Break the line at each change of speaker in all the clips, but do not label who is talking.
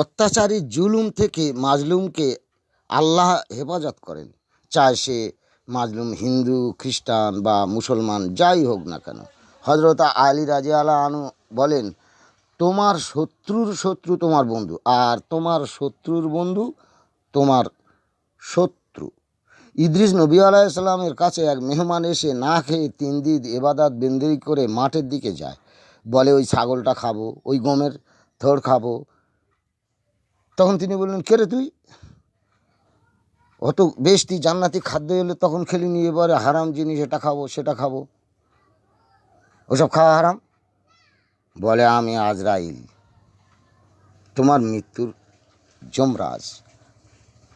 অত্যাচারী জুলুম থেকে মাজলুমকে আল্লাহ হেফাজত করেন, চায় সে মাজলুম হিন্দু, খ্রিস্টান বা মুসলমান যাই হোক না কেন। হজরত আলী রাদিয়াল্লাহু আনহু বলেন, তোমার শত্রুর শত্রু তোমার বন্ধু, আর তোমার শত্রুর বন্ধু তোমার শত্রু। ইদ্রিস নবী আলাইহিস সালামের কাছে এক মেহমান এসে না খেয়ে 3 দিন ইবাদত বন্দেগি করে মাঠের দিকে যায়। বলে, ওই ছাগলটা খাবো, ওই গমের থড় খাবো। তখন তিনি বললেন, কে রে তুই? অত বেশি জান্নাতি খাদ্য এলে তখন খেলি নিয়ে, এবারে হারাম জিনিস, এটা খাবো সেটা খাবো, ওসব খাওয়া হারাম। বলে, আমি আজরাইল, তোমার মৃত্যুর যমরাজ।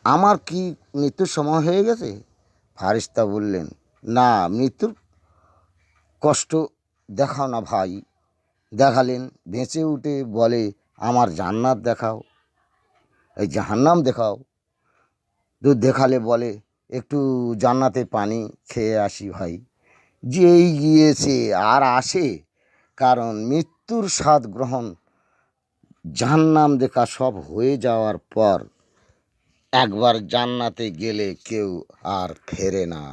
আমার কি মৃত্যুর সময় হয়ে গেছে? ফারিস্তা বললেন, না, মৃত্যুর কষ্ট দেখাও না ভাই। দেখালেন, বেঁচে উঠে বলে, আমার জান্নাত দেখাও, এই জাহান্নাম দেখাও। দুধ দেখালে বলে, একটু জান্নাতে পানি খেয়ে আসি ভাই। যেই গিয়েছে আর আসে, কারণ মৃত্যুর স্বাদ গ্রহণ, জাহান্নাম দেখা সব হয়ে যাওয়ার পর একবার জান্নাতে গেলে কেউ আর ফেরে না।